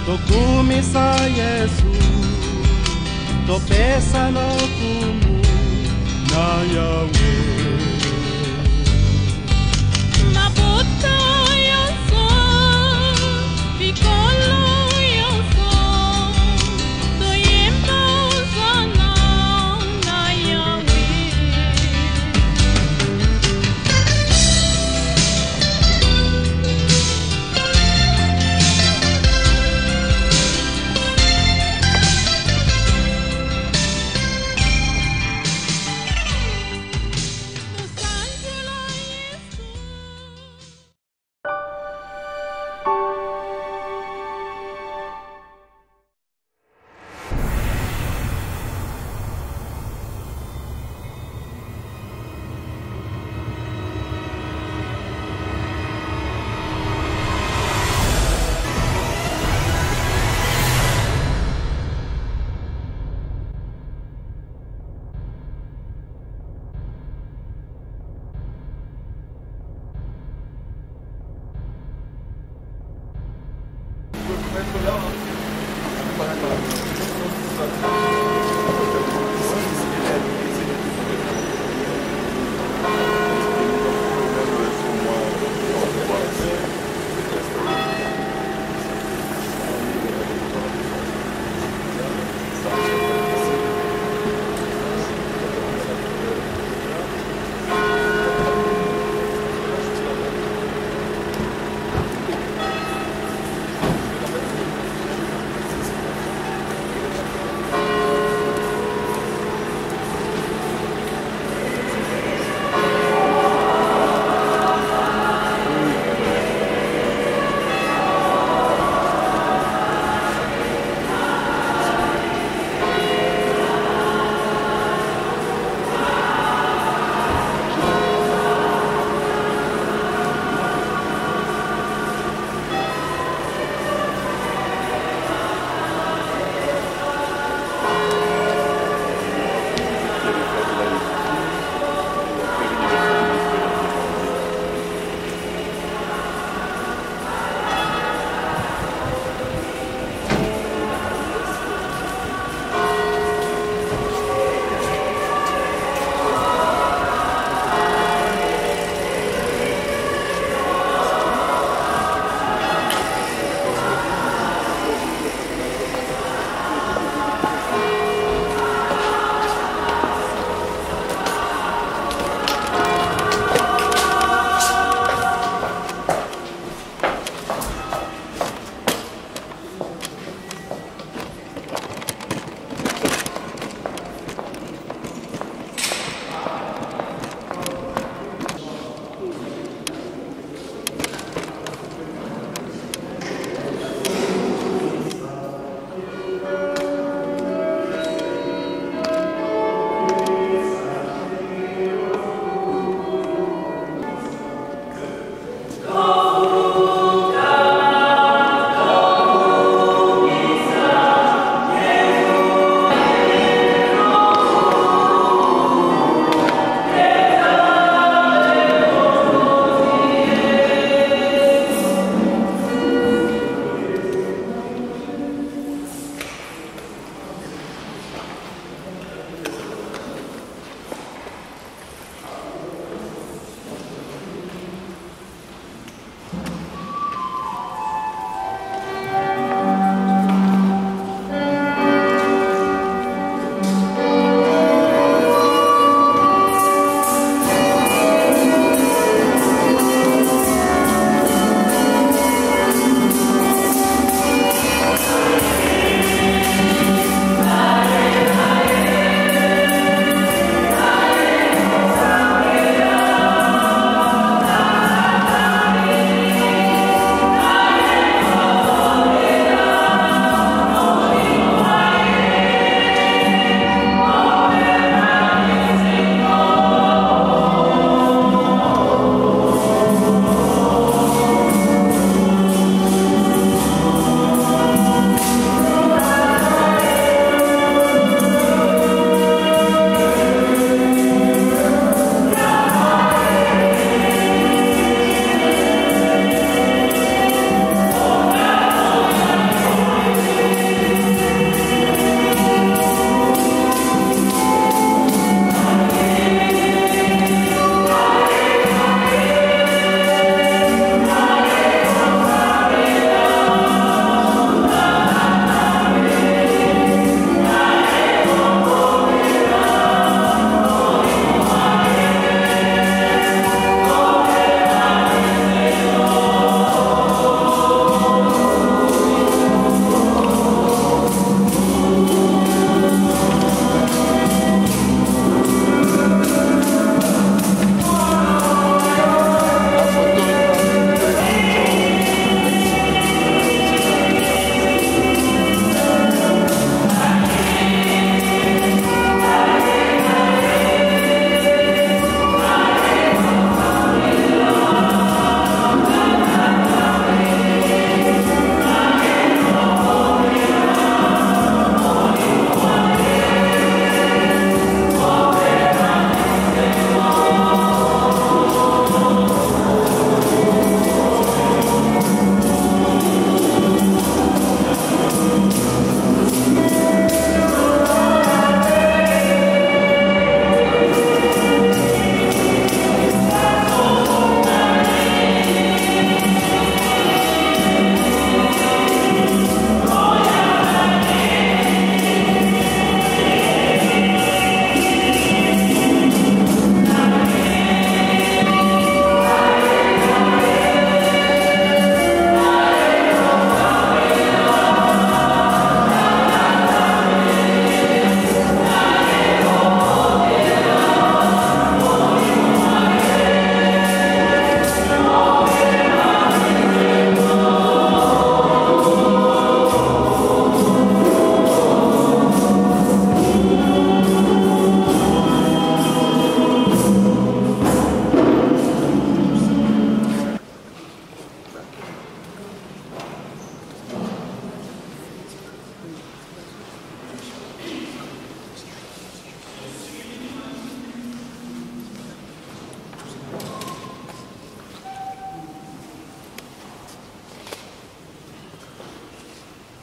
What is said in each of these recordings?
tokumisa Yesu, topesa nokumu na yawe. Mabuto yoso, pikolo yoso, toyemba sana na yawe.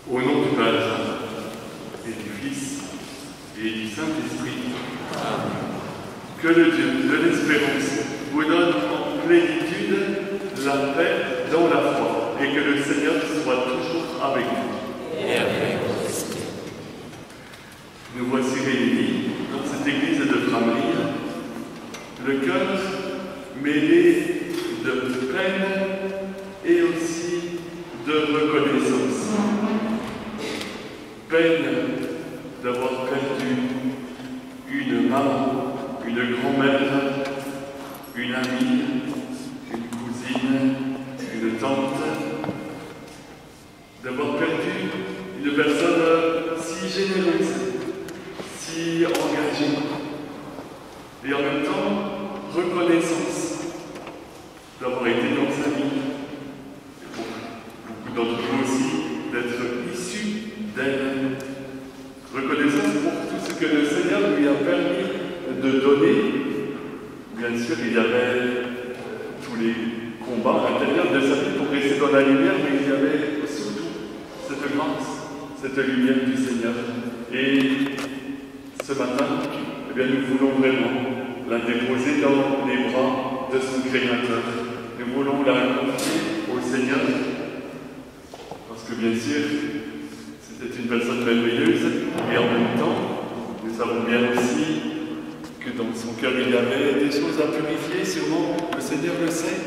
Au nom du Père et du Fils et du Saint-Esprit, que le Dieu de l'espérance vous donne en plénitude la paix dans la foi et que le Seigneur soit toujours avec vous. Et avec votre esprit. Nous voici réunis dans cette église de Frameries, le cœur mêlé de peine et aussi de reconnaissance. Peine d'avoir perdu une maman, une grand-mère, une amie, une cousine, une tante, d'avoir perdu une personne si généreuse, si engagée, et en même temps reconnaissance d'avoir été dans sa vie, et pour beaucoup d'entre vous aussi, d'être issus d'elle. Reconnaissance pour tout ce que le Seigneur lui a permis de donner. Bien sûr, il y avait tous les combats intérieurs de sa vie pour rester dans la lumière, mais il y avait surtout cette grâce, cette lumière du Seigneur. Et ce matin, eh bien, nous voulons vraiment la déposer dans les bras de son Créateur. Nous voulons la confier au Seigneur, parce que bien sûr, c'était une personne merveilleuse, et en même temps, nous savons bien aussi que dans son cœur il y avait des choses à purifier, sûrement le Seigneur le sait.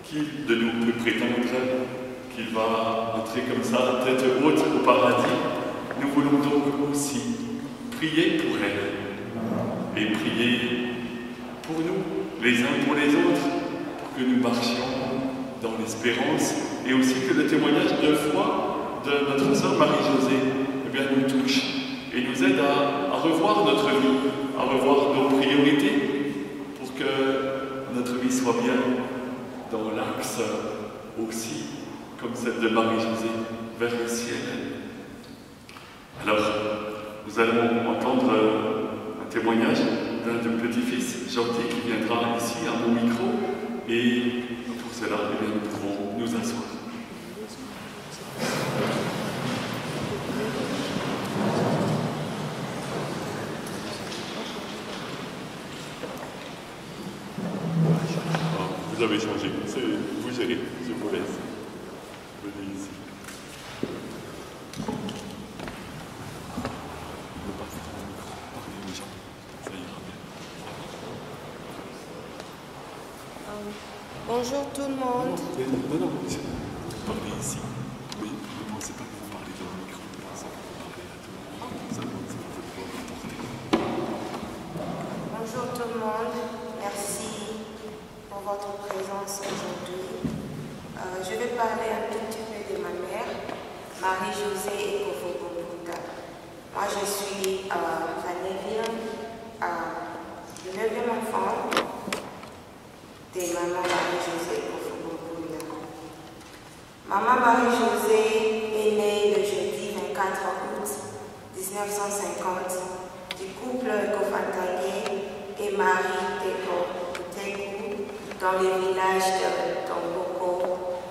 Qui de nous peut prétendre qu'il va entrer comme ça, tête haute au paradis? Nous voulons donc aussi prier pour elle, et prier pour nous, les uns pour les autres, pour que nous marchions dans l'espérance, et aussi que le témoignage de foi de notre sœur Marie-Josée, eh bien, nous touche et nous aide à revoir notre vie, à revoir nos priorités pour que notre vie soit bien dans l'axe aussi, comme celle de Marie-Josée, vers le ciel. Alors, nous allons entendre un témoignage d'un de petits-fils, Gentil, qui viendra ici à mon micro, et pour cela, eh bien, nous pouvons nous asseoir. Vous avez changé, vous gérez, je vous laisse. Venez ici. Ne passez pas le micro, parlez aux gens, ça ira bien. Bonjour tout le monde. Non, parlez ici. Oui, ne pensez pas que vous parlez dans le micro, pensez que vous parlez à tout le monde. Ça vous porter. Bonjour tout le monde. Merci pour votre présence aujourd'hui. Je vais parler un tout petit peu de ma mère, Marie-Josée Ekofo-Bokuta. Moi, je suis la 9e enfant de maman Marie-Josée Ekofo-Bokuta. Maman Marie-Josée est née le jeudi 24 août 1950 du couple Ekofantagé et Marie Teko dans le village de Tomboko,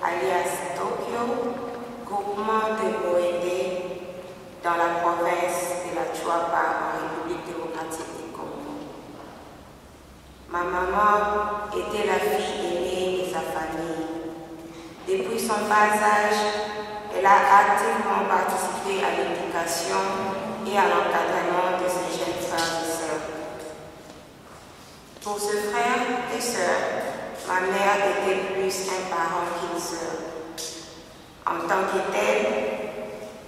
alias Tokyo, groupement de Moédé, dans la province de la Chuapa, en République démocratique du Congo. Ma maman était la fille aînée de sa famille. Depuis son bas âge, elle a activement participé à l'éducation et à l'encadrement de ses jeunes frères et sœurs. Pour ses frères et sœurs, ma mère était plus un parent qu'une sœur. En tant que telle,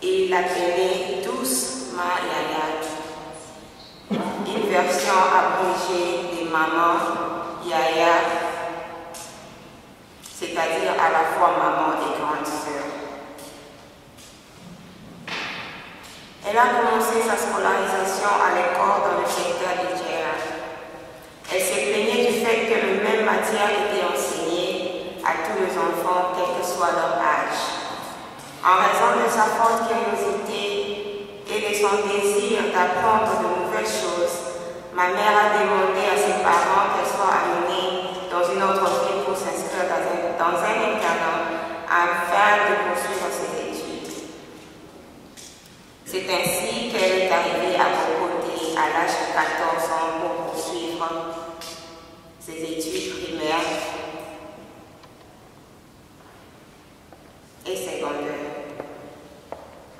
il l'appelait douce Ma Yaya, une version abrégée de maman Yaya, c'est-à-dire à la fois maman et grande sœur. Elle a commencé sa scolarisation à l'école dans le secteur de Djera. Elle se plaignait du fait que les mêmes matières étaient enseignées à tous les enfants, quel que soit leur âge. En raison de sa forte curiosité et de son désir d'apprendre de nouvelles choses, ma mère a demandé à ses parents qu'elle soit amenée dans une autre ville pour s'inscrire dans un internat afin de poursuivre ses études. C'est ainsi qu'elle est arrivée à Bogotá à l'âge de 14 ans pour poursuivre ses études primaires et secondaires.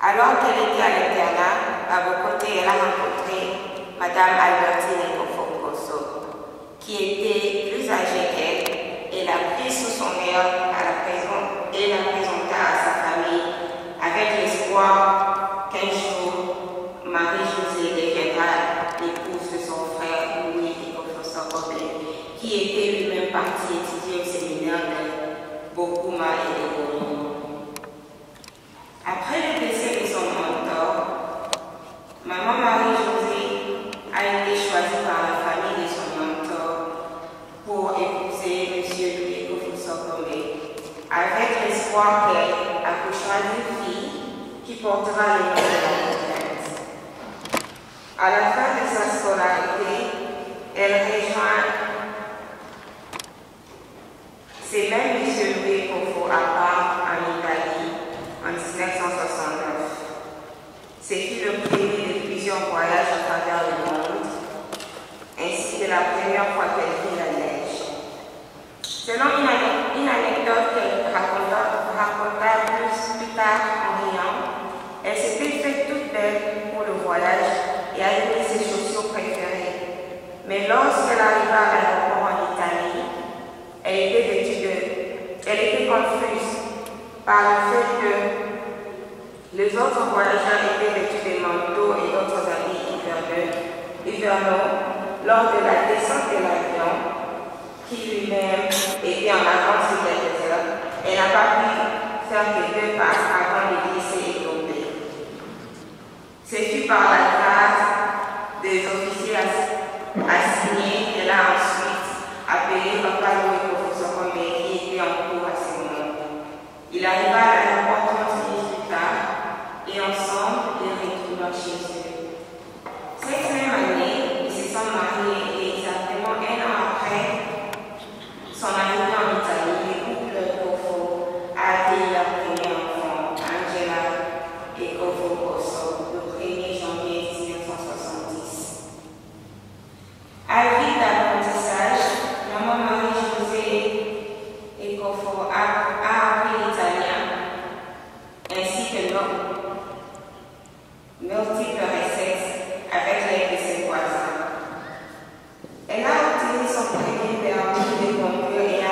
Alors qu'elle était à l'internat à Bogotá, elle a rencontré Madame Albertine Ekofo-Kosso, qui était plus âgée qu'elle, et l'a prise sous son aile et la présenta à sa famille avec l'espoir qu'un jour Marie-Josée deviendra l'épouse de son frère Louis Ekofo-Sokobe, qui était lui-même parti étudier au séminaire de Bokuma et de Bono. Après le décès de son mentor, maman Marie-Josée a été choisie par la famille de son mentor pour épouser M. Louis Ekofo-Sokobe, avec l'espoir qu'elle accouchera d'une fille qui portera le nom de la retraite. À la fin de sa scolarité, elle rejoint ces mêmes M. Louis Ekofo à Parme, en Italie, en 1969. Ce fut le premier de plusieurs voyages à travers le monde, ainsi que la première fois qu'elle vit la neige. Selon une anecdote qu'elle raconta plus tard en riant, elle s'était faite toute belle pour le voyage et avait mis ses chaussures préférées. Mais lorsqu'elle arriva à l'aéroport en Italie, elle était confuse par le fait que les autres voyageurs étaient vêtus de manteaux et d'autres habits hivernaux lors de la descente de l'avion, qui lui-même était en avance de quelques heures. Elle n'a pas pu faire que 2 passes avant de glisser et tomber. Ce fut par la grâce des officiers assignés qu'elle a ensuite appelé Papa Louis Ekofo-Sokobe, qui était en cours à ce moment. Il arriva à l'aéroport 30 minutes plus tard et ensemble, ils retournèrent chez eux. Cette même année, ils se sont mariés et exactement 1 an après son arrivée en Italie, le couple Ekofo a accueilli leur premier enfant, Angela Ekofo-Kosso, le 1er janvier 1970. Avide d'apprentissage, maman Marie-Josée Ekofo a appris l'italien ainsi que multiples recettes avec l'aide de ses voisins. Elle a obtenu son premier permis de conduire et a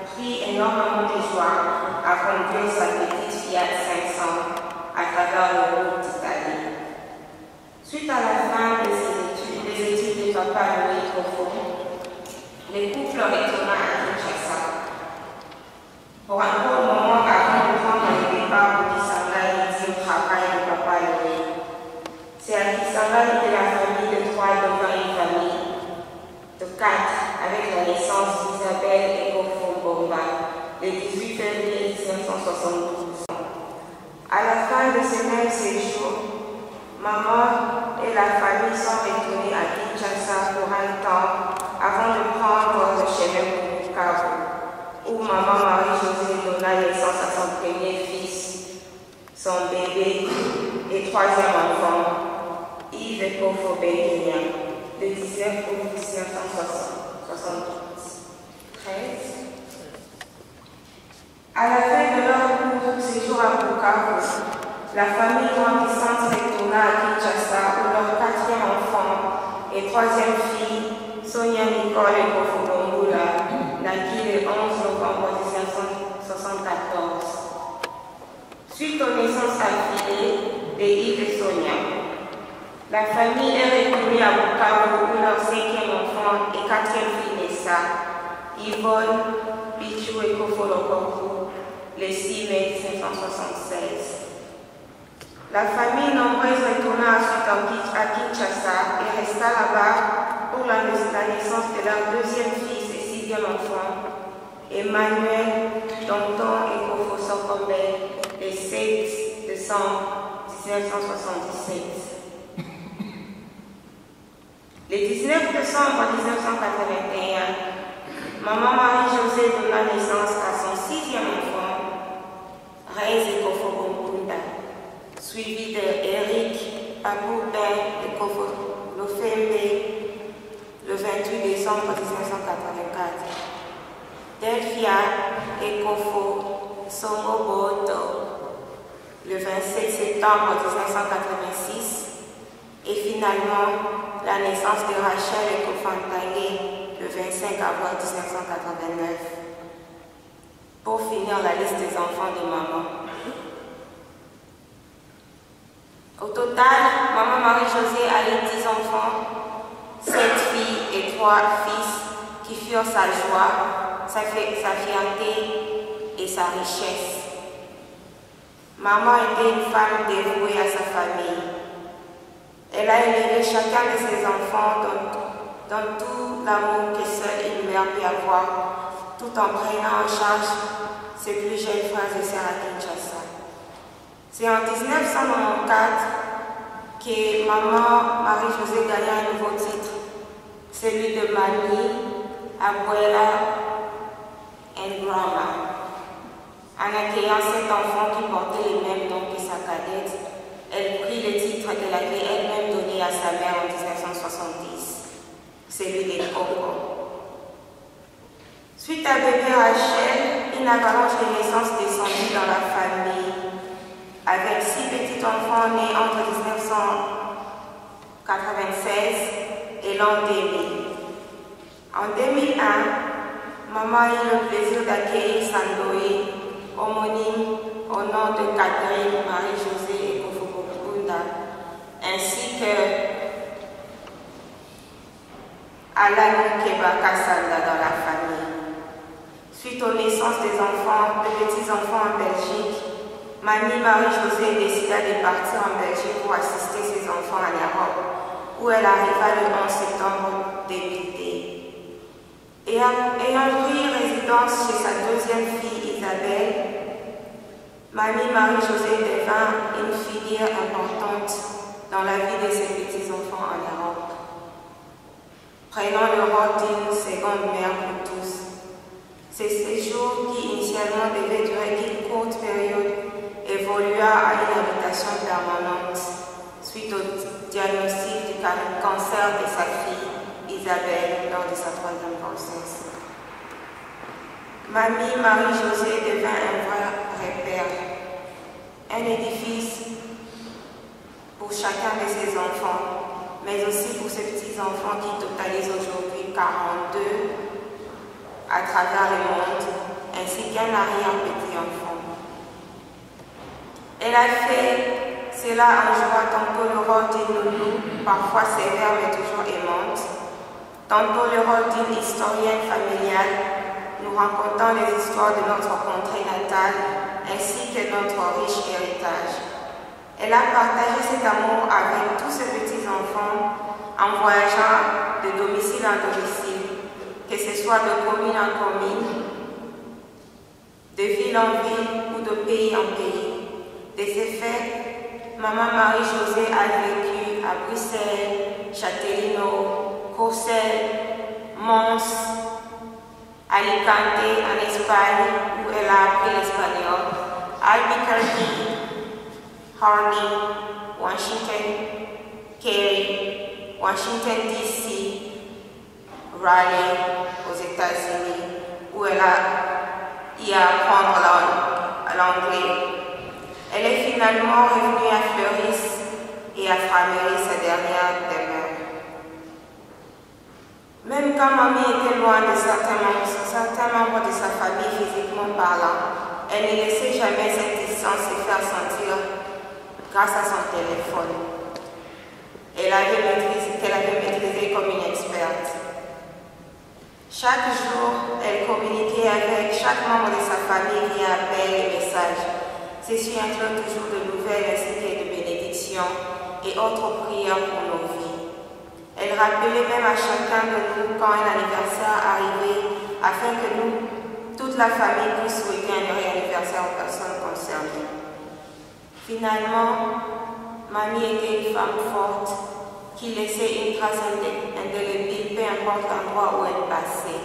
pris énormément de joie à conduire sa petite Fiat 500 à travers le route d'Italie. Suite à la fin de des études de Papa Louis Ekofo, le couple retourna à Kinshasa. Pour un court moment avant de prendre le départ pour Kisangani au travail de Papa Louis. C'est à Kisangani que la famille de 3 devint une famille de 4 avec la naissance d'Isabelle Ekofo-Mbomba le 18 février 1972. À la fin de ce même séjour, maman et la famille sont retournés à Kinshasa pour un temps avant de prendre le chemin pour Bukavu, où maman Marie-Josée donna naissance à son premier fils, son bébé et 3e enfant, Yves Ekofo-Benguignan, le 19 août 1973. À la fin de leur court séjour à Bukavu, la famille grandissante retourna à Kinshasa où leur 4e enfant et 3e fille, Sonia Nicole Ekofo-Bombula, naquit le 11 novembre 1974. Suite aux naissances affilées de Yves et Sonia, la famille est retournée à Bukavu où leur 5e enfant et 4e fille naissa, Yvonne Pichou Ekofo-Lokoku, le 6 mai 1976. La famille nombreuse retourna ensuite à Kinshasa et resta là-bas pour la naissance de leur 2e fils et 6e enfant, Emmanuel Danton Ekofo-Sokobe, le 7 décembre 1977. Le 19 décembre 1981, maman Marie-Josée donna naissance à son 6e enfant, Reise Ekofo-Bombunda, suivi de Eric Babou Ben de Kofo Lofembe le 28 décembre 1984. Delphia et Kofo Songoboto le 27 septembre 1986. Et finalement, la naissance de Rachel et Kofantangue le 25 avril 1989. Pour finir la liste des enfants de maman. Au total, maman Marie-Josée a eu 10 enfants, 7 filles et 3 fils qui furent sa joie, sa fierté et sa richesse. Maman était une femme dévouée à sa famille. Elle a élevé chacun de ses enfants dans tout l'amour que seule une mère peut avoir, tout en prenant en charge ses plus jeunes frères et sœurs à Kinshasa. C'est en 1994 que maman Marie-Josée gagna un nouveau titre, celui de Mamie, Abuela and Grandma. En accueillant cet enfant qui portait les mêmes noms que sa cadette, elle prit le titre qu'elle avait elle-même donné à sa mère en 1970, celui de Coco. Suite à bébé Rachel, une avalanche de naissances descendit dans la famille, avec 6 petits-enfants nés entre 1996 et l'an 2000. En 2001, maman a eu le plaisir d'accueillir Sandoé, homonyme au nom de Catherine Marie-Josée et Kofobokunda, ainsi que Alan Kebaka Sanda dans la famille. Suite aux naissances des enfants, de petits-enfants en Belgique, Mamie Marie-Josée décida de partir en Belgique pour assister ses enfants en Europe, où elle arriva le 11 septembre 2002. Ayant pris résidence chez sa deuxième fille Isabelle, Mamie Marie-Josée devint une figure importante dans la vie de ses petits-enfants en Europe, prenant le rôle d'une seconde mère pour tous. Ces séjours qui initialement devaient durer qu'une courte période évolua à une habitation permanente suite au diagnostic du cancer de sa fille Isabelle lors de sa 3e grossesse. Mamie Marie-Josée devint un vrai repère, un édifice pour chacun de ses enfants, mais aussi pour ses petits-enfants qui totalisent aujourd'hui 42 à travers le monde, ainsi qu'un arrière-petit-enfant. Elle a fait cela en jouant tantôt le rôle d'une nounou, parfois sévère mais toujours aimante, tantôt le rôle d'une historienne familiale, nous racontant les histoires de notre contrée natale, ainsi que notre riche héritage. Elle a partagé cet amour avec tous ses petits-enfants en voyageant de domicile en domicile, que ce soit de commune en commune, de ville en ville ou de pays en pays. De ce fait, maman Marie-Josée a vécu à Bruxelles, Châtellerault, Courcelles, Mons, Alicante en Espagne où elle a appris l'espagnol, Albuquerque, Harding, Washington, Cary, Washington DC, Raleigh aux États-Unis où elle a y à apprendre l'anglais. Elle est finalement revenue à Fleuris et à Frameries, sa dernière demeure. Même quand mamie était loin de certains membres de sa famille physiquement parlant, elle ne laissait jamais cette distance se faire sentir grâce à son téléphone. Qu'elle avait maîtrisé comme une experte. Chaque jour, elle communiquait avec chaque membre de sa famille via appel et messages. Ceci inclut toujours de nouvelles ainsi que de bénédictions et autres prières pour nos vies. Elle rappelait même à chacun de nous quand un anniversaire arrivait afin que nous, toute la famille, puisse souhaiter un heureux anniversaire aux personnes concernées. Finalement, mamie était une femme forte qui laissait une trace indélébile, peu importe l'endroit où elle passait.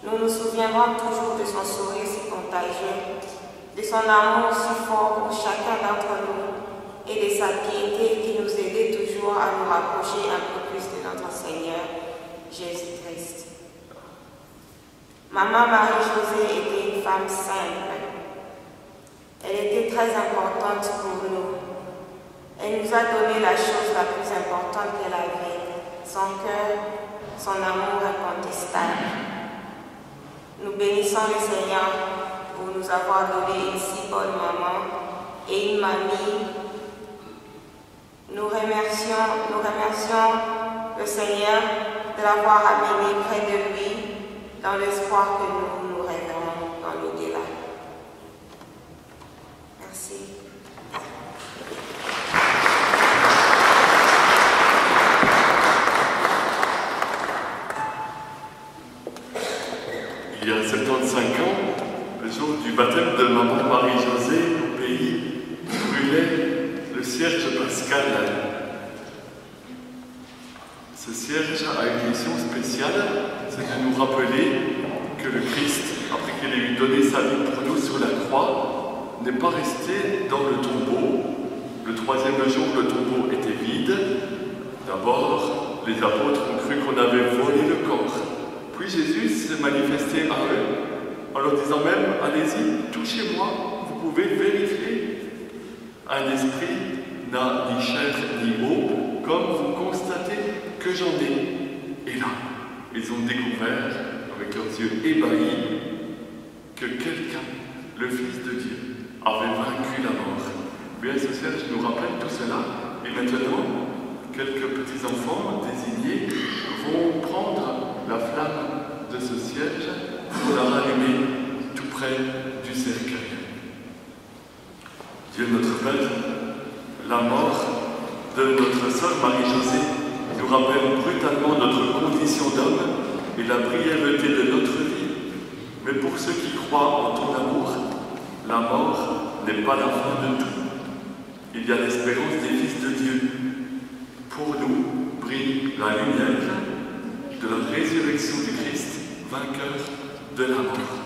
Nous nous souviendrons toujours de son sourire si contagieux, de son amour si fort pour chacun d'entre nous, et de sa piété qui nous aidait toujours à nous rapprocher un peu plus de notre Seigneur Jésus-Christ. Maman Marie-Josée était une femme simple. Elle était très importante pour nous. Elle nous a donné la chose la plus importante qu'elle avait, son cœur, son amour incontestable. Nous bénissons le Seigneur pour nous avoir donné une si bonne maman et une mamie. Nous remercions le Seigneur de l'avoir amené près de lui dans l'espoir que nous nous réveillons dans l'au-delà. Merci. Il y a 75 ans, le jour du baptême de maman Marie-Josée au pays, brûlait le cierge pascal. Ce cierge a une mission spéciale, c'est de nous rappeler que le Christ, après qu'il ait eu donné sa vie pour nous sur la croix, n'est pas resté dans le tombeau. Le troisième jour, le tombeau était vide. D'abord, les apôtres ont cru qu'on avait volé le corps. Puis Jésus s'est manifesté à eux, en leur disant même, allez-y, touchez-moi, vous pouvez vérifier. Un esprit n'a ni chair ni eau, comme vous constatez que j'en ai. Et là, ils ont découvert, avec leurs yeux ébahis, que quelqu'un, le Fils de Dieu, avait vaincu la mort. Bien, ce cierge nous rappelle tout cela. Et maintenant, quelques petits-enfants désignés vont prendre la flamme de ce cierge pour la rallumer tout près du cercueil. Dieu notre Père, la mort de notre sœur Marie-Josée nous rappelle brutalement notre condition d'homme et la brièveté de notre vie. Mais pour ceux qui croient en ton amour, la mort n'est pas la fin de tout. Il y a l'espérance des fils de Dieu. Pour nous brille la lumière de la résurrection du Christ, vainqueur de la mort.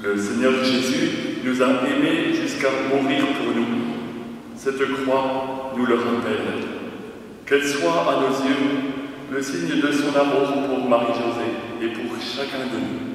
Le Seigneur Jésus nous a aimés jusqu'à mourir pour nous. Cette croix nous le rappelle. Qu'elle soit à nos yeux le signe de son amour pour Marie-Josée et pour chacun de nous.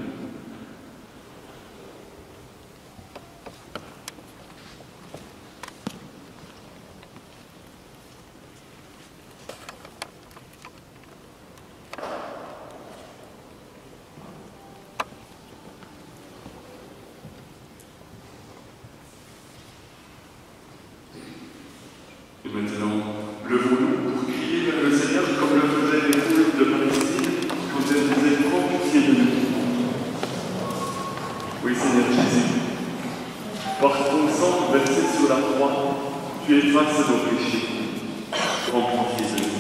prends pitié de nous.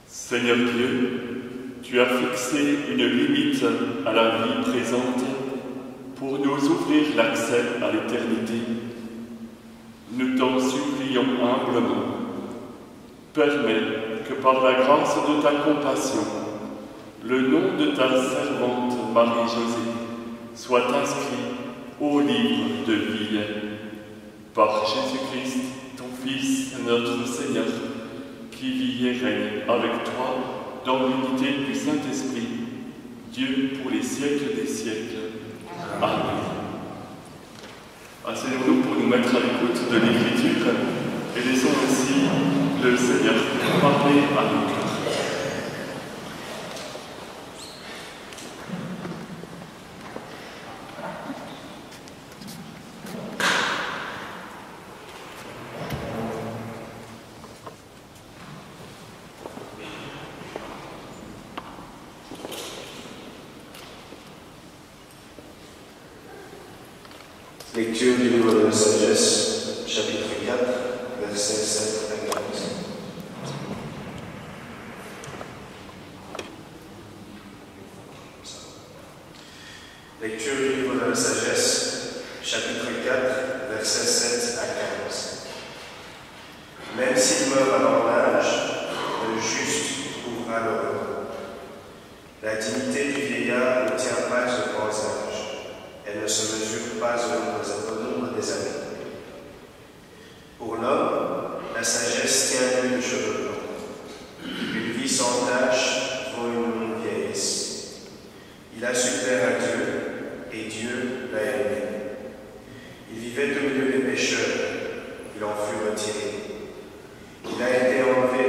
Seigneur Dieu, tu as fixé une limite à la vie présente pour nous ouvrir l'accès à l'éternité. Nous t'en supplions humblement. Permets que par la grâce de ta compassion, le nom de ta servante Marie-Josée soit inscrit au livre de vie. Par Jésus-Christ, ton Fils, notre Seigneur, qui vit et règne avec toi dans l'unité du Saint-Esprit, Dieu pour les siècles des siècles. Amen. Asseyons-nous pour nous mettre à l'écoute de l'Écriture et laissons aussi le Seigneur parler à nos cœurs. Lecture du livre de la Sagesse, chapitre 4, versets 7 à 15. Lecture du livre de la Sagesse, chapitre 4, versets 7 à 15. Même s'il meurt avant l'âge, le juste trouvera le repos. La dignité du vieillard ne tient pas au grand âge. Elle ne se mesure pas au nombre des années. Pour l'homme, la sagesse tient lieu de cheveux blancs. Une vie sans tache vaut une longue vieillesse. Il a su plaire à Dieu, et Dieu l'a aimé. Il vivait au milieu des pécheurs, il en fut retiré. Il a été enlevé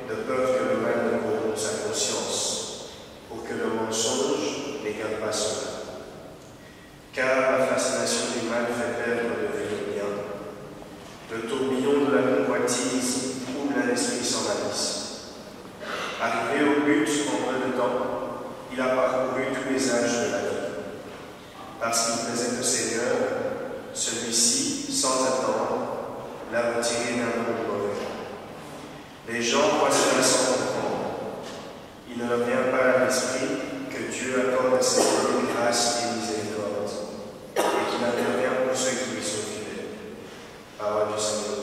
de peur que le mal ne corrompe sa conscience, pour que le mensonge n'égale pas son âme. Car la fascination du mal fait perdre de vue le bien. Le tourbillon de la convoitise trouble un esprit sans malice. Arrivé au but en peu de temps, il a parcouru tous les âges de la vie. Parce qu'il plaisait au Seigneur, celui-ci, sans attendre, l'a retiré d'un monde mauvais. Les gens voient cela sans comprendre. Il ne leur vient pas à l'esprit que Dieu accorde à ses hommes grâce et miséricorde, et qu'il intervient pour ceux qui lui sont fidèles. Parole du Seigneur.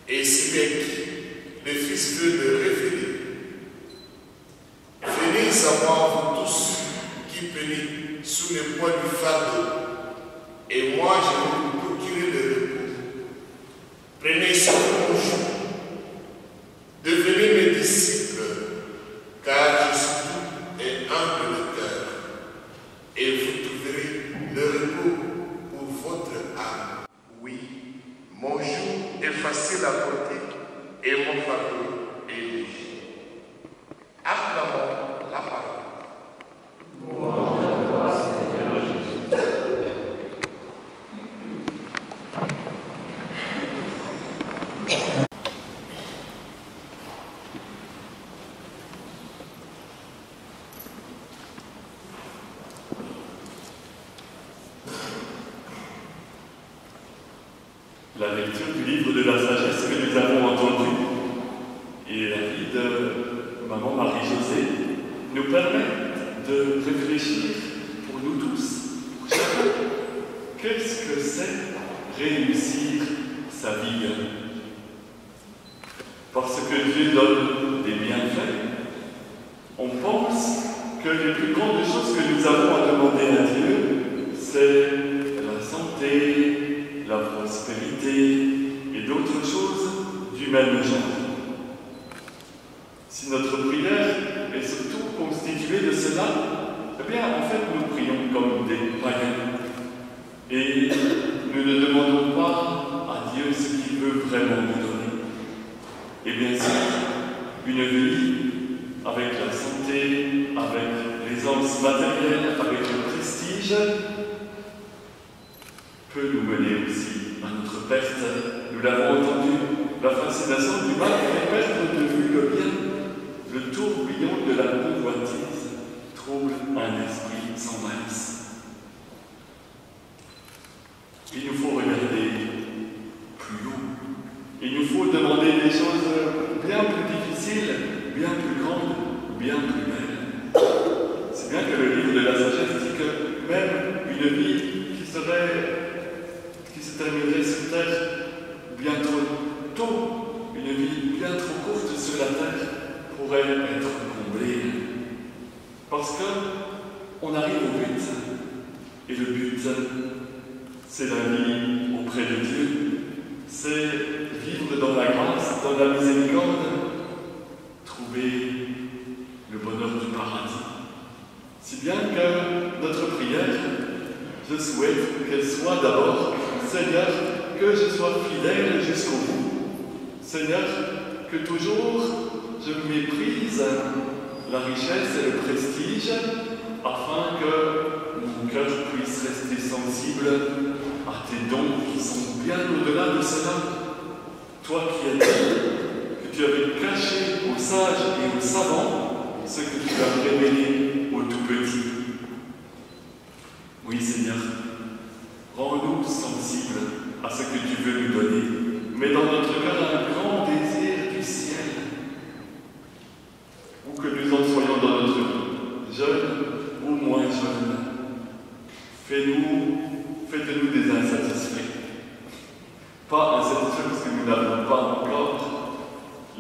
Et si bien qui le Fils veut le révéler. Venez savoir vous tous qui peinez sous le poids du fardeau, et moi je vais vous procurer le repos. Prenez sur mon joug, devenez mes disciples, car je suis doux et humble de cœur, et vous trouverez le repos pour votre âme. Oui, mon joug est facile à porter et mon fardeau est léger. Acclamons la parole. La lecture du livre de la sagesse que nous avons entendu et la vie de maman Marie-Josée nous permet de réfléchir pour nous tous, pour chacun, qu'est-ce que c'est réussir sa vie. Parce que Dieu donne des bienfaits, on pense que les plus grandes choses que nous avons à demander à Dieu, c'est la santé, la prospérité et d'autres choses du même genre. Si notre prière est surtout constituée de cela, eh bien en fait nous prions comme des païens et nous ne demandons pas à Dieu ce qu'il veut vraiment nous donner. Et bien sûr, une vie avec la santé, avec l'aisance matérielle, avec le prestige, peut nous mener aussi à notre perte. Nous l'avons entendu, la fascination du mal fait perdre de vue le bien. Le tourbillon de la convoitise trouble un esprit sans malice. Il nous faut regarder plus haut. Il nous faut demander des choses bien plus difficiles, bien plus grandes, bien plus belles. C'est bien que le livre de la sagesse dit que même une vie qui se terminerait sur terre bien trop tôt, une vie bien trop courte sur la terre, pourrait être comblée. Parce qu'on arrive au but. Et le but, c'est la vie auprès de Dieu. C'est vivre dans la grâce, dans la miséricorde, trouver le bonheur du paradis. Si bien que notre prière, je souhaite qu'elle soit d'abord: Seigneur, que je sois fidèle jusqu'au bout. Seigneur, que toujours je méprise la richesse et le prestige, afin que mon cœur puisse rester sensible à tes dons qui sont bien au-delà de cela. Toi qui as dit que tu avais caché aux sages et aux savants ce que tu as révélé aux tout petits. Oui, Seigneur, rends-nous sensibles à ce que tu veux nous donner, mais dans notre cœur un grand désir du ciel. Où que nous en soyons dans notre vie, jeunes ou moins jeunes, faites-nous des insatisfaits. Pas insatisfaits parce que nous n'avons pas encore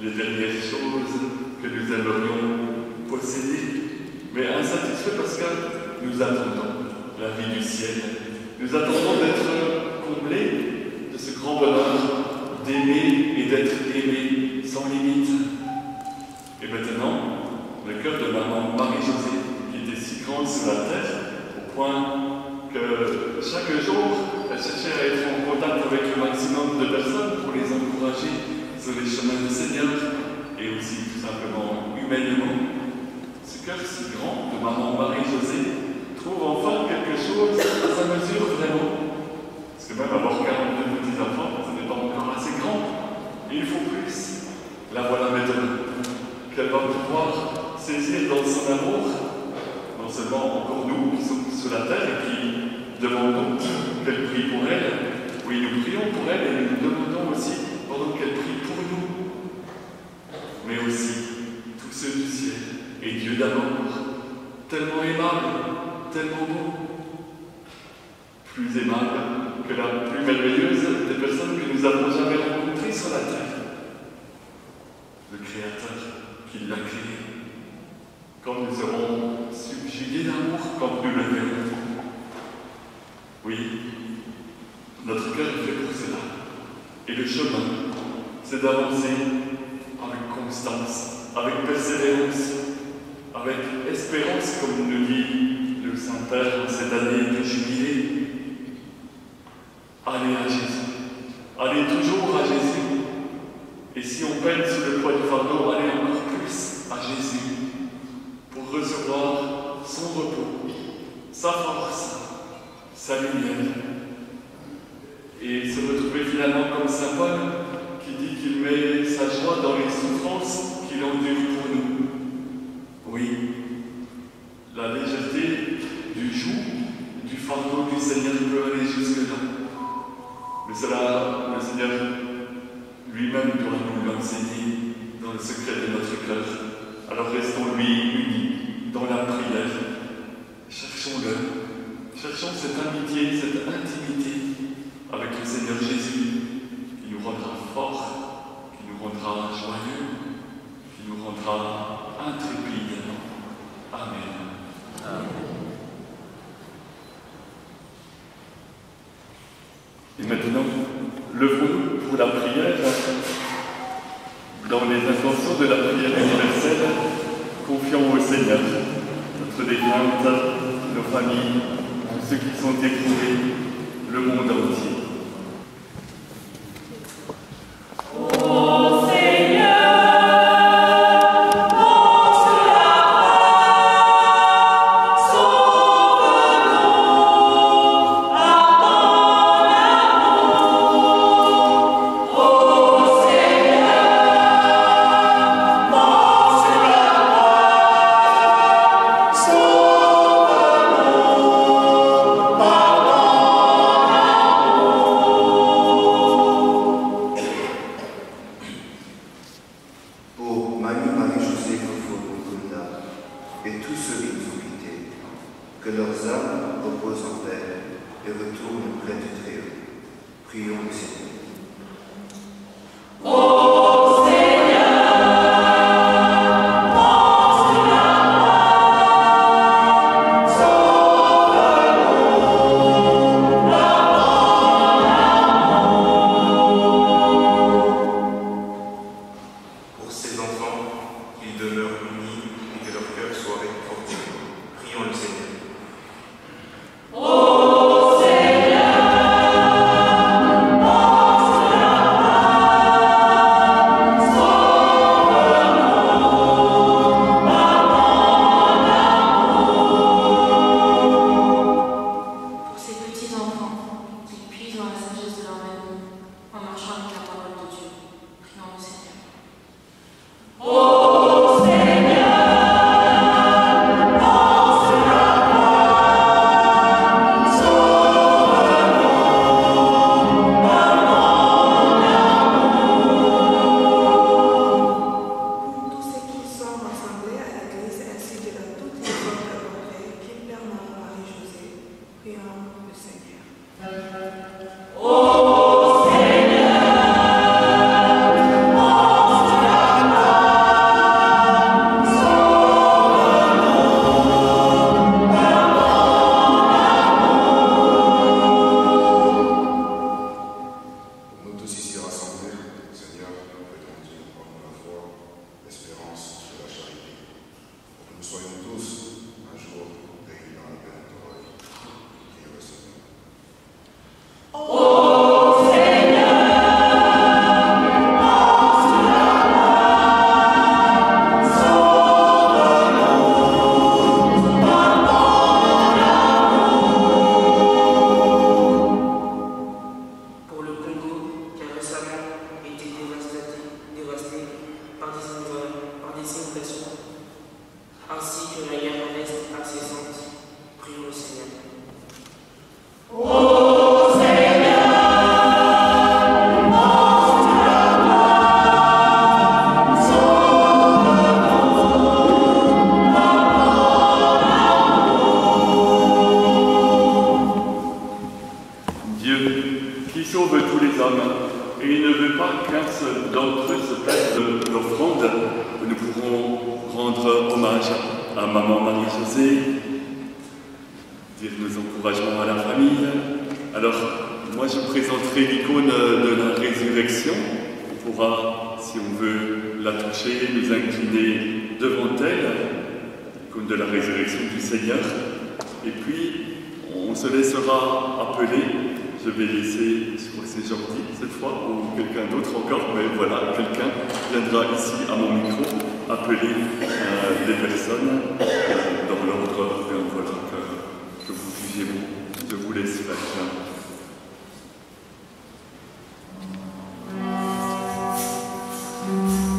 les dernières choses que nous aimerions posséder, mais insatisfaits parce que nous attendons la vie du ciel. Nous attendons d'être comblés de ce grand bonheur d'aimer et d'être aimés sans limite. Et maintenant, le cœur de maman Marie-Josée, qui était si grande sur la terre, au point que chaque jour, elle cherchait à être en contact avec le maximum de personnes pour les encourager sur les chemins du Seigneur, et aussi tout simplement humainement. Ce cœur si grand de maman Marie-Josée trouve enfin quelque chose à sa mesure vraiment. Parce que même avoir 42 petits-enfants, ce n'est pas encore assez grand. Et il faut plus. La voilà maintenant, qu'elle va pouvoir saisir dans son amour, non seulement encore nous qui sommes sur la terre et qui demandons qu'elle prie pour elle. Oui, nous prions pour elle et nous demandons aussi pendant qu'elle prie pour nous. Mais aussi tous ceux du ciel et Dieu d'amour, tellement aimable, tellement beau, plus aimable que la plus merveilleuse des personnes que nous avons jamais rencontrées sur la terre. qu'il l'a créé. Quand nous serons subjugués d'amour, quand nous le verrons. Oui, notre cœur est fait pour cela. Et le chemin, c'est d'avancer avec constance, avec persévérance, avec espérance, comme nous dit le Saint-Père en cette année de jubilé. Allez à Jésus, allez toujours à Jésus. Et si on peine sous le poids du fardeau, allez encore plus à Jésus pour recevoir son repos, sa force, sa lumière. Et se retrouver finalement comme Saint Paul qui dit qu'il met sa joie dans les souffrances qu'il endure pour nous. Oui, la légèreté du joug, du fardeau du Seigneur peut aller jusque-là. Mais cela, le Seigneur lui-même doit nous l'enseigner dans le secret de notre cœur. Alors restons-lui unis dans la prière. Cherchons-le. Cherchons cette amitié, cette intimité avec le Seigneur Jésus qui nous rendra forts, qui nous rendra joyeux, qui nous rendra intrépides. Amen. Amen. Et maintenant, levons-nous pour la prière dans les intentions de la prière universelle, confions au Seigneur notre défunte, nos familles, tous ceux qui sont éprouvés, le monde entier. Et il ne veut pas qu'un seul d'entre eux se place de l'offrande. Nous pourrons encouragement à la famille. Alors, moi je présenterai l'icône de la résurrection. On pourra, si on veut la toucher, nous incliner devant elle, l'icône de la résurrection du Seigneur. Et puis, on se laissera appeler. Je vais laisser, je crois que c'est Jordi cette fois, ou quelqu'un d'autre encore, mais voilà, quelqu'un viendra ici à mon micro appeler les personnes dans l'ordre voilà, que vous jugez bon. Je vous laisse faire. Amen.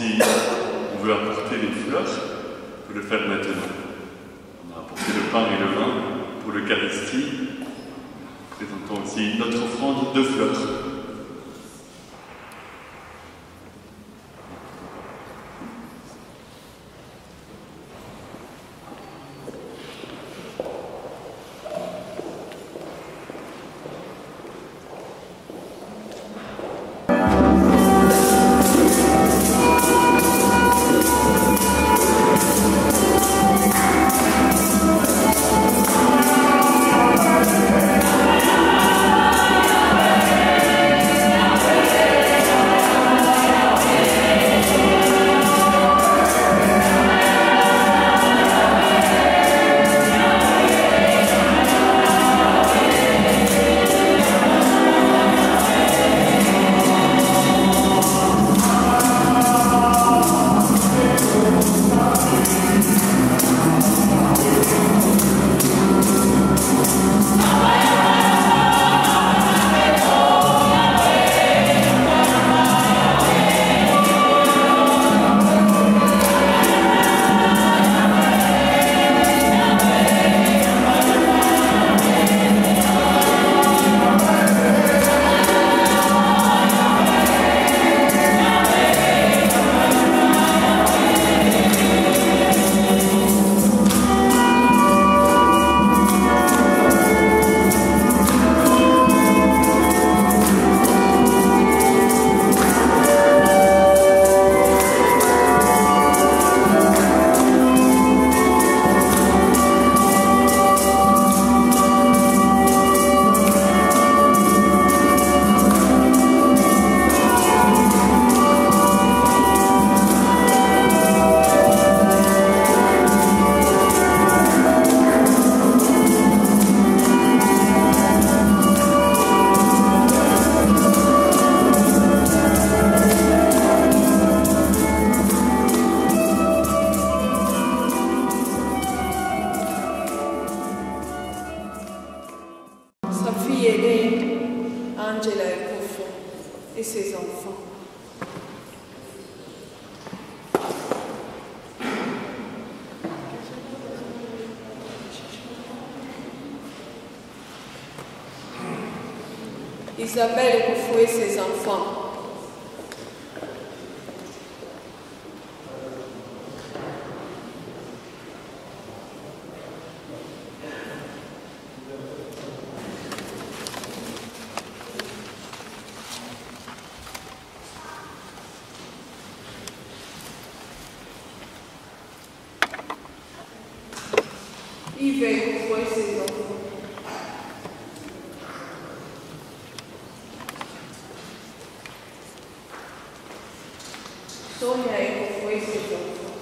si on veut apporter les fleurs, on peut le faire maintenant. On a apporté le pain et le vin pour l'Eucharistie. Présentons aussi notre offrande de fleurs. Et ses enfants. Isabelle Koufou et ses enfants. Yves Koufou et ses enfants. Sonia Koufou et ses enfants.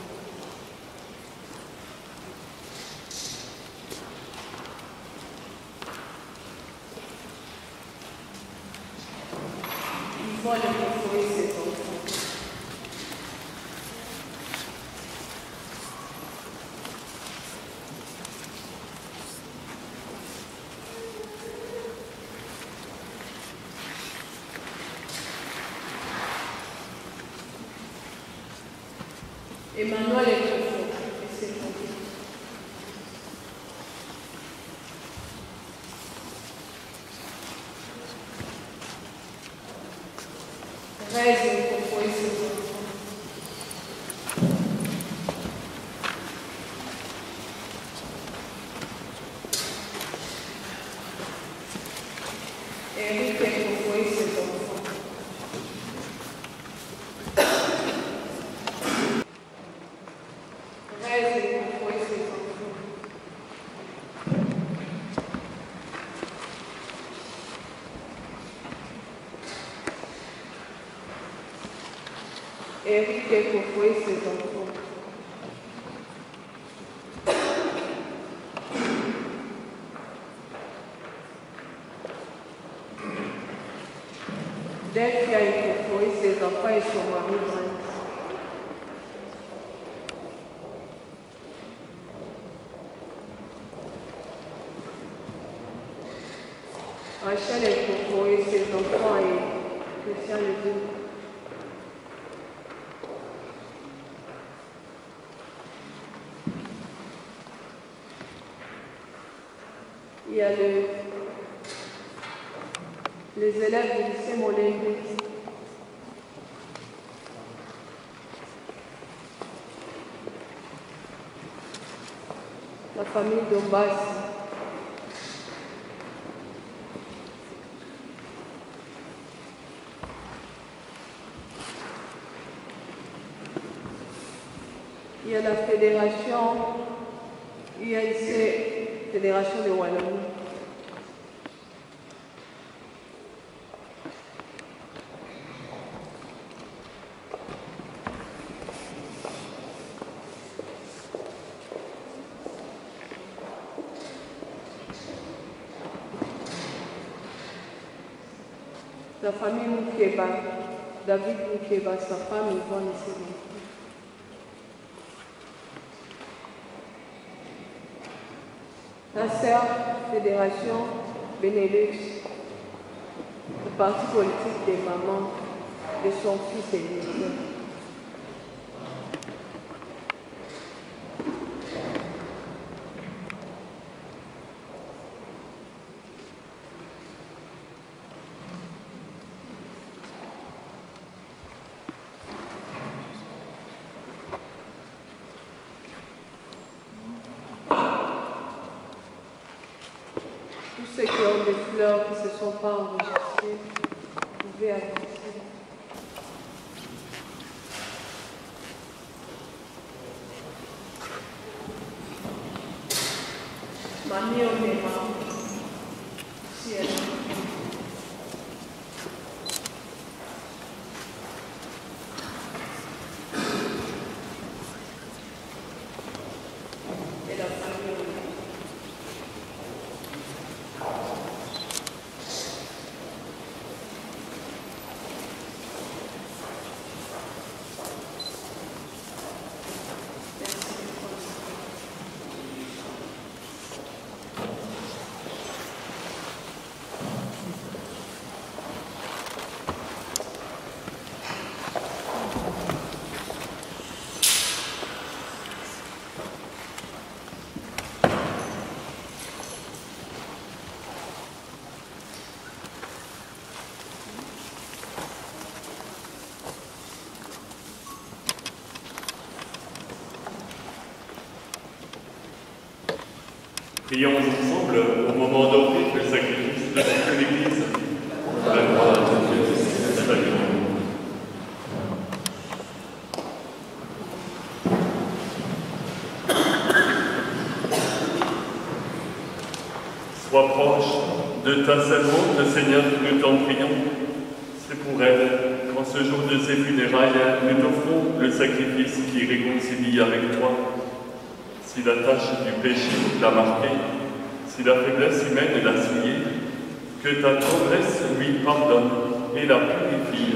Yvonne Koufou et ses enfants. Emmanuel et Koufou et ses enfants. Thérèse Koufou et ses enfants. Éric Koufou et ses enfants. Éric Koufou et ses enfants. Delphia Koufou et ses enfants et son mari Brent. Rachel Koufou et ses enfants et Christian Ledoux. Il y a les élèves du lycée Mollet. La famille Dombas. Il y a la fédération UNC, Fédération de Wallonie. La famille Moukeba, David Moukeba, sa femme Yvonne ici. La sœur Fédération Benelux, le parti politique des mamans de son fils Élisée. Tous ceux qui ont des fleurs qui ne se sont pas enregistrés, vous pouvez avancer. Mamie Onema, si elle et la famille Onema. Prions ensemble au moment d'offrir le sacrifice de toute l'Église. La gloire de Dieu, c'est la gloire. Sois proche de ta servante, Seigneur, nous t'en prions. C'est pour elle qu'en ce jour de ses funérailles, nous t'offrons le sacrifice qui réconcilie avec toi. Si la tâche du péché l'a marqué, si la faiblesse humaine l'a souillé, que ta tendresse lui pardonne et la purifie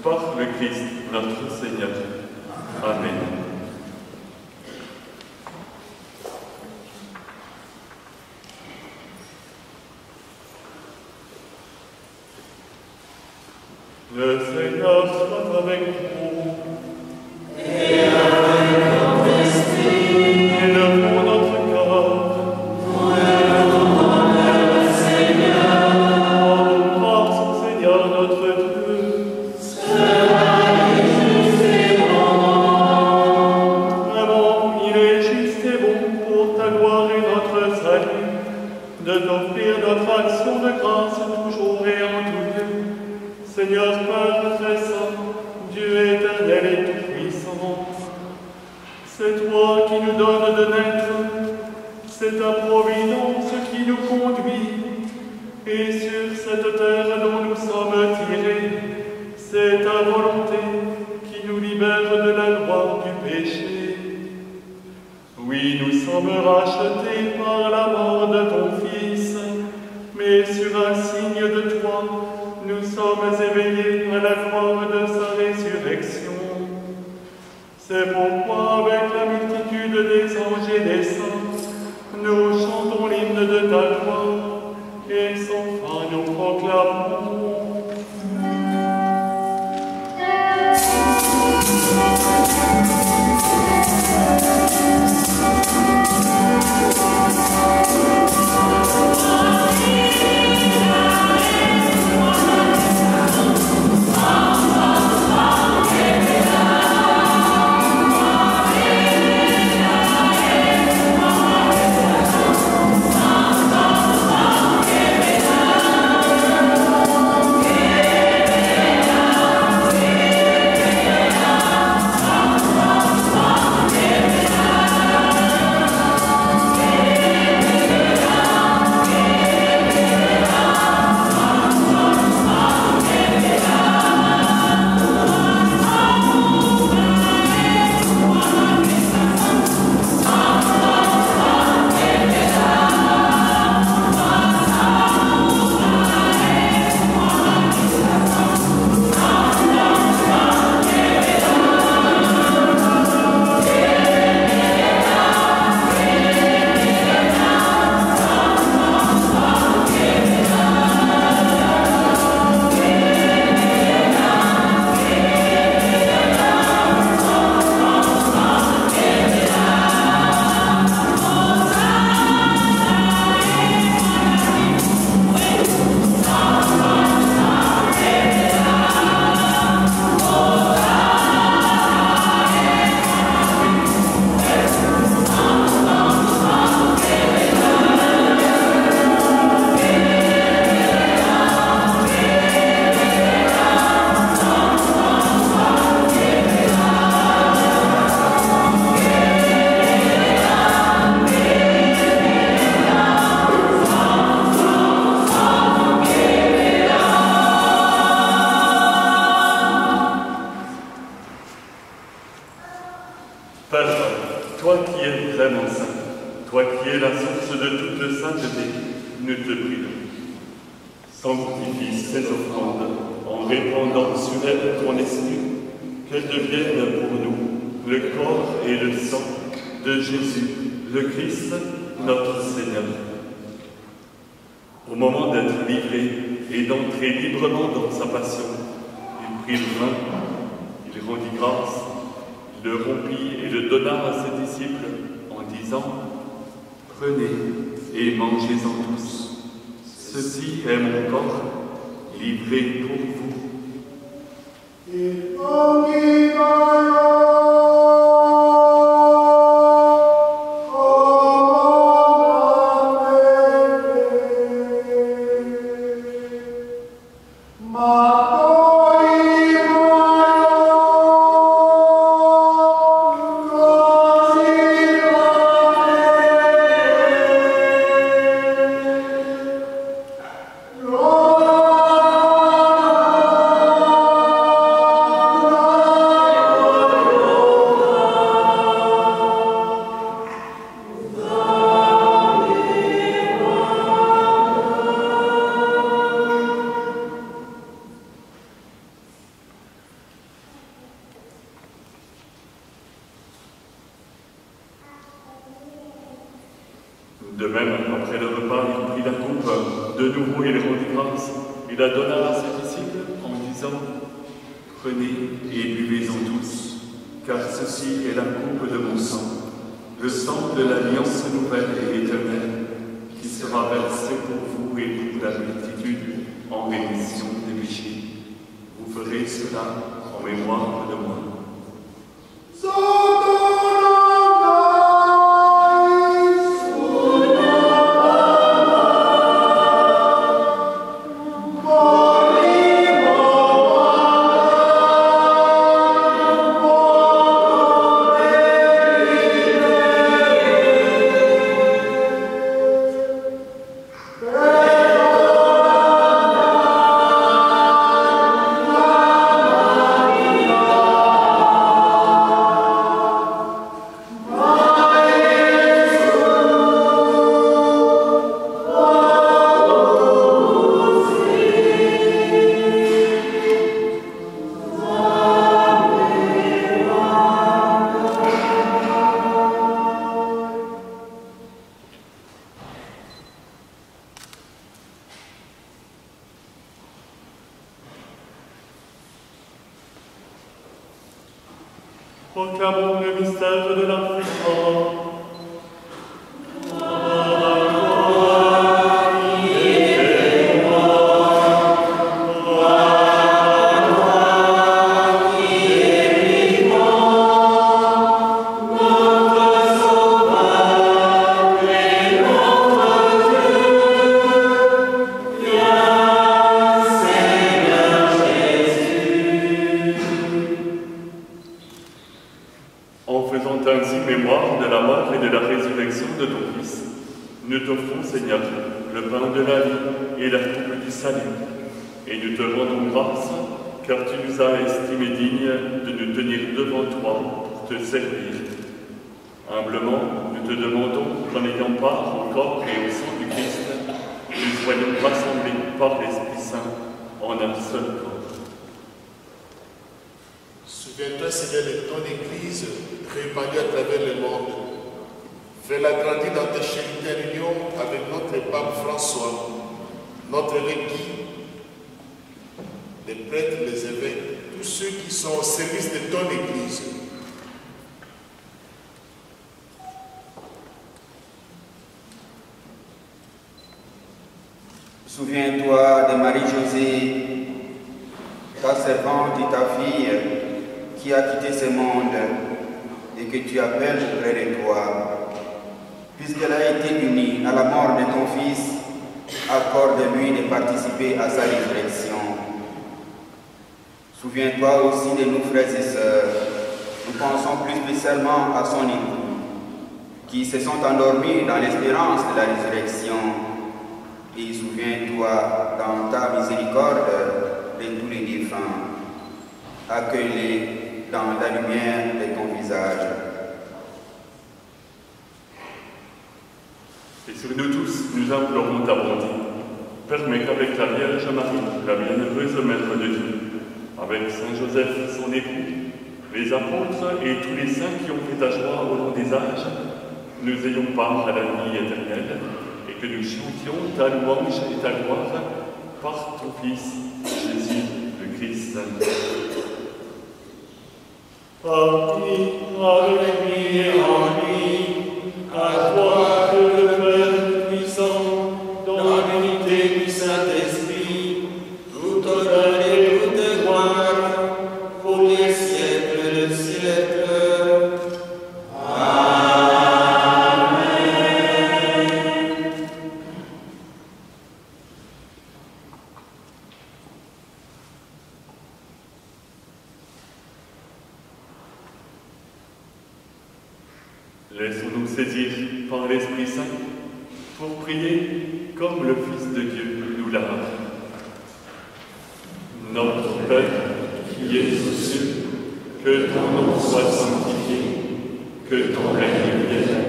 par le Christ notre Seigneur. Amen. Le Seigneur soit avec vous. Et avec ton esprit. Élevons notre cœur. Nous élevons le Seigneur. Rendons grâce au Seigneur notre Dieu. Cela est juste et bon. Vraiment, il est juste et bon pour ta gloire et notre salut, de t'offrir notre action de grâce toujours et en tout lieu. Seigneur Père très saint, Dieu éternel et tout-puissant, c'est toi qui nous donnes de naître, c'est ta providence qui nous conduit, et sur cette terre dont nous sommes tirés, c'est ta volonté qui nous libère de la loi du péché. Oui, nous sommes rachetés par la mort de ton Fils, mais sur un signe de toi, nous sommes éveillés à la gloire de sa résurrection. C'est pourquoi, avec la multitude des anges et des saints, nous chantons l'hymne de ta gloire et sans fin nous proclamons. source de toute sainteté, nous te prions. Sanctifie ces offrandes en répandant sur elles ton esprit, qu'elles deviennent pour nous le corps et le sang de Jésus, le Christ, notre Seigneur. Au moment d'être livré et d'entrer librement dans sa passion, il prit le vin, il rendit grâce, il le rompit et le donna à ses disciples en disant « Prenez et mangez-en tous. Ceci est mon corps, livré pour vous. » De même, après le repas, il prit la coupe, de nouveau il rendit grâce, il la donna à ses disciples en disant « Prenez et buvez-en tous, car ceci est la coupe de mon sang, le sang de l'alliance nouvelle et éternelle, qui sera versé pour vous et pour la multitude en rémission des péchés. Vous ferez cela en mémoire de moi. » Proclamons le mystère de l'Enfant. En faisant ainsi mémoire de la mort et de la résurrection de ton Fils, nous t'offrons, Seigneur, le pain de la vie et la coupe du salut. Et nous te rendons grâce, car tu nous as estimés dignes de nous tenir devant toi pour te servir. Humblement, nous te demandons qu'en ayant part au corps et au sang du Christ, nous soyons rassemblés par l'Esprit Saint en un seul corps. Souviens-toi, Seigneur, de ton Église répandue à travers le monde. Fais-la grandir dans ta charité union avec notre pape François, notre évêque, les prêtres, les évêques, tous ceux qui sont au service de ton Église. Souviens-toi de Marie-Josée, ta servante et ta fille, qui a quitté ce monde et que tu appelles auprès de toi. Puisqu'elle a été unie à la mort de ton Fils, accorde-lui de participer à sa résurrection. Souviens-toi aussi de nos frères et sœurs. Nous pensons plus spécialement à son époux, qui se sont endormis dans l'espérance de la résurrection. Et souviens-toi dans ta miséricorde de tous les défunts. Accueille-les dans la lumière de ton visage. Et sur nous tous, nous implorons ta bonté. Permets qu'avec la Vierge Marie, la bienheureuse Mère de Dieu, avec Saint Joseph, son époux, les apôtres et tous les saints qui ont fait ta joie au long des âges, nous ayons part à la vie éternelle et que nous chantions ta louange et ta gloire par ton Fils, Jésus le Christ. Avec lui et en lui, à toi que le Père puissant, dans l'unité du Saint-Esprit, tout honneur et toute gloire, pour les siècles des siècles. Laissons-nous saisir par l'Esprit Saint pour prier comme le Fils de Dieu nous l'a appris. Notre Père, qui es aux cieux, que ton nom soit sanctifié, que ton règne vienne,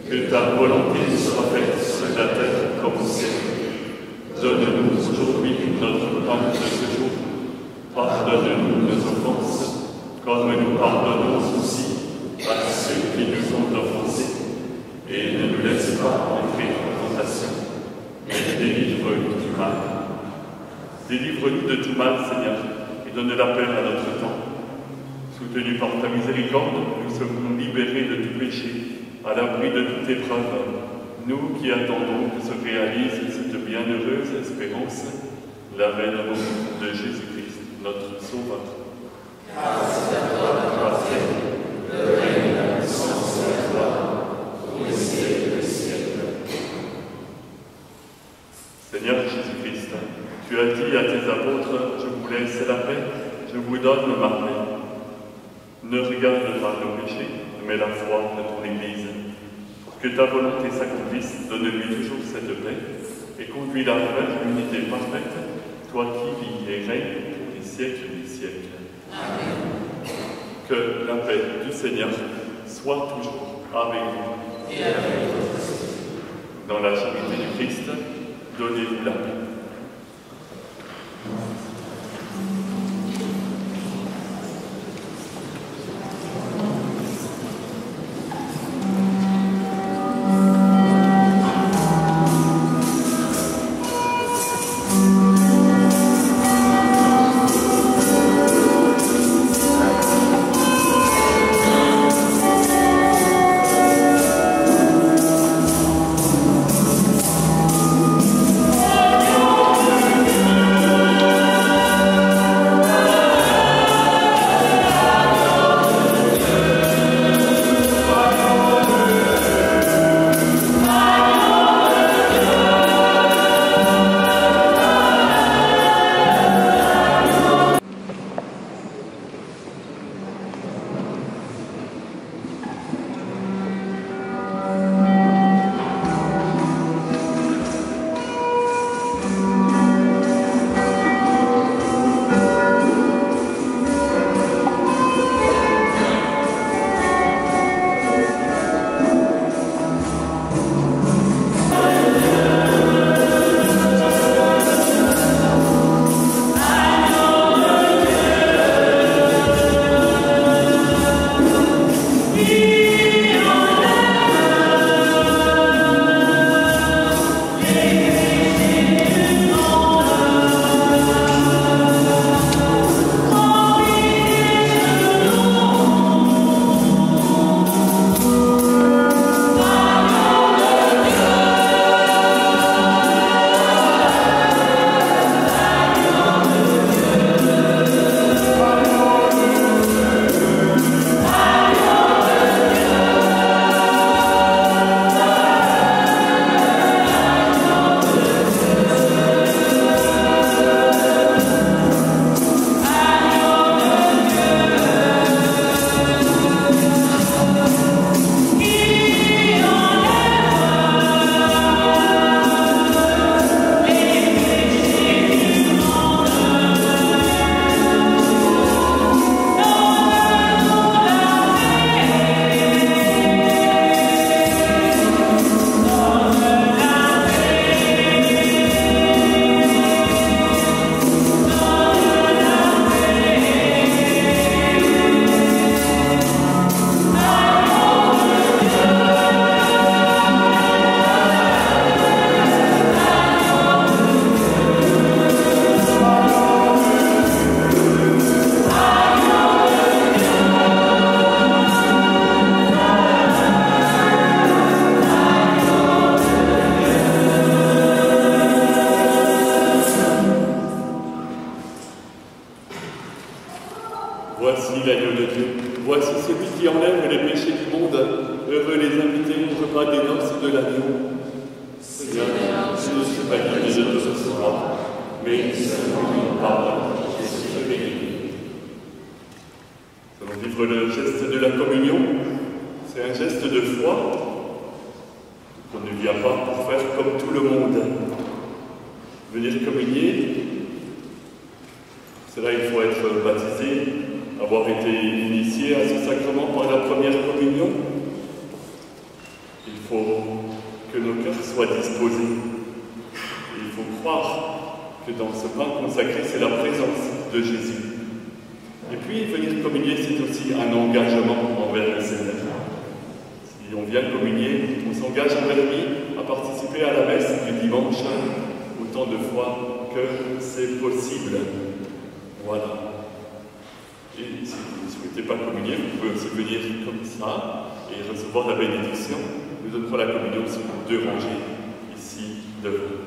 que ta volonté soit faite sur la terre comme au ciel. Donne-nous aujourd'hui notre pain de ce jour. Pardonne-nous nos offenses, comme nous pardonnons aussi à ceux qui nous ont offensés, et ne nous laisse pas entrer en tentation, mais délivre-nous du mal. Délivre-nous de tout mal, Seigneur, et donne la paix à notre temps. Soutenus par ta miséricorde, nous serons libérés de tout péché, à l'abri de toute épreuve, nous qui attendons que se réalise cette bienheureuse espérance, l'avènement de Jésus-Christ, notre Sauveur. Grâce à toi, le règne, la puissance et la gloire, pour les siècles des siècles. Seigneur Jésus-Christ, tu as dit à tes apôtres, je vous laisse la paix, je vous donne ma paix. Ne regarde pas nos péchés, mais la foi de ton Église. Pour que ta volonté s'accomplisse, donne-lui toujours cette paix et conduis-la vers l'unité parfaite, toi qui vis et règnes pour les siècles des siècles. Amen. Que la paix du Seigneur soit toujours avec vous. Et avec vous. Dans la charité du Christ, donnez-vous la paix. Amen. de l'agneau. Seigneur, je ne suis pas digne de te recevoir, mais une seule parole et je serai guéri. Nous allons vivre le geste de la communion. C'est un geste de foi qu'on ne vient pas pour faire comme tout le monde. Venir communier, c'est là il faut être baptisé, avoir été initié à ce sacrement par la première communion. Il faut que nos cœurs soient disposés. Il faut croire que dans ce pain consacré, c'est la présence de Jésus. Et puis, venir communier, c'est aussi un engagement envers le Seigneur. Si on vient communier, on s'engage envers lui à participer à la messe du dimanche autant de fois que c'est possible. Voilà. Et si vous ne souhaitez pas communier, vous pouvez aussi venir comme ça et recevoir la bénédiction. Nous donnerons la communion sur 2 rangées ici devant.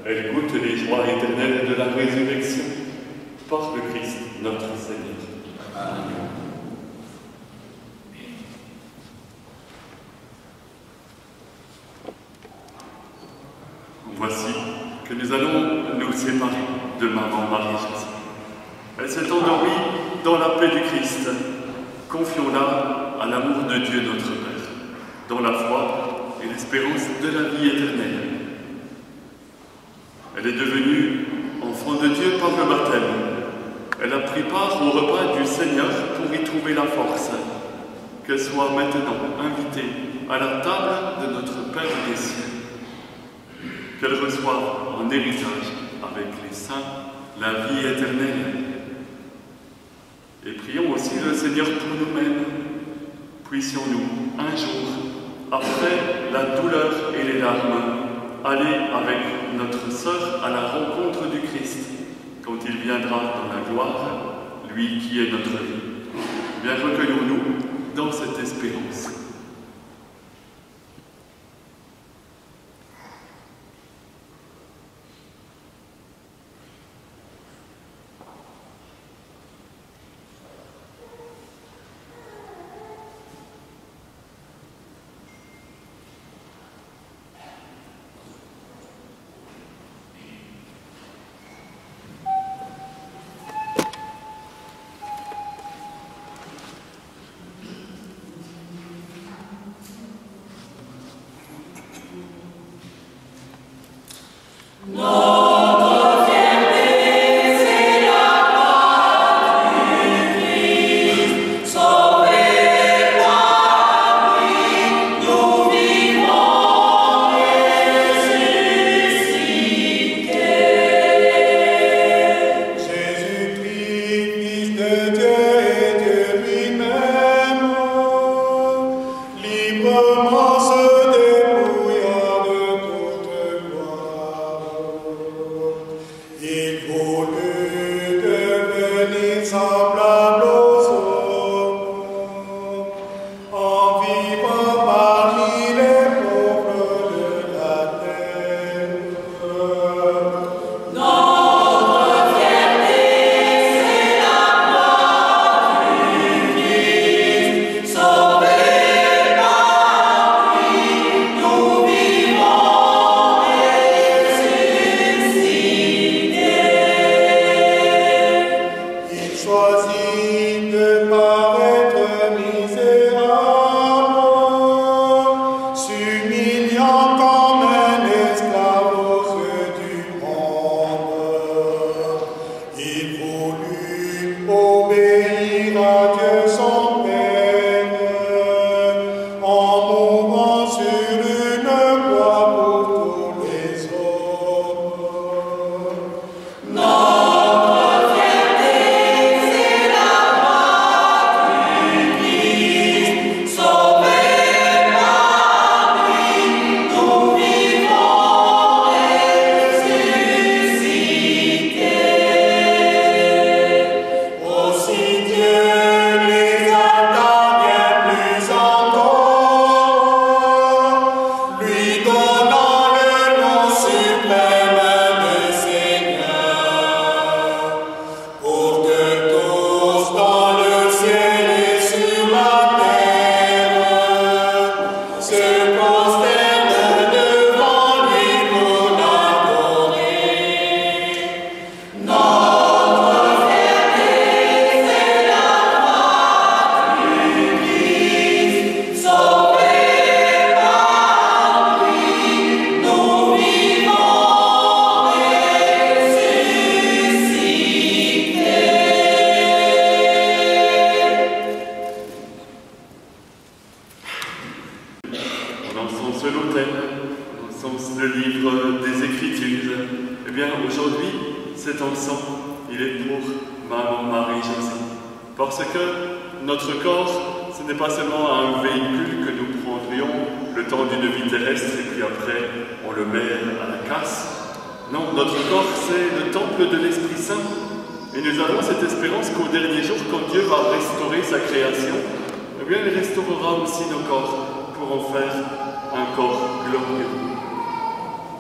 elle goûte les joies éternelles de la résurrection par le Christ notre Seigneur. Amen. Voici que nous allons nous séparer de maman Marie-Josée. Elle s'est endormie dans la paix du Christ. Confions-la à l'amour de Dieu notre Père, dans la foi et l'espérance de la vie éternelle. Elle est devenue enfant de Dieu par le baptême. Elle a pris part au repas du Seigneur pour y trouver la force. Qu'elle soit maintenant invitée à la table de notre Père des cieux. Qu'elle reçoive en héritage avec les saints la vie éternelle. Et prions aussi le Seigneur pour nous-mêmes. Puissions-nous un jour, après la douleur et les larmes, aller avec notre sœur à la rencontre du Christ, quand il viendra dans la gloire, lui qui est notre vie. Bien, recueillons-nous dans cette espérance.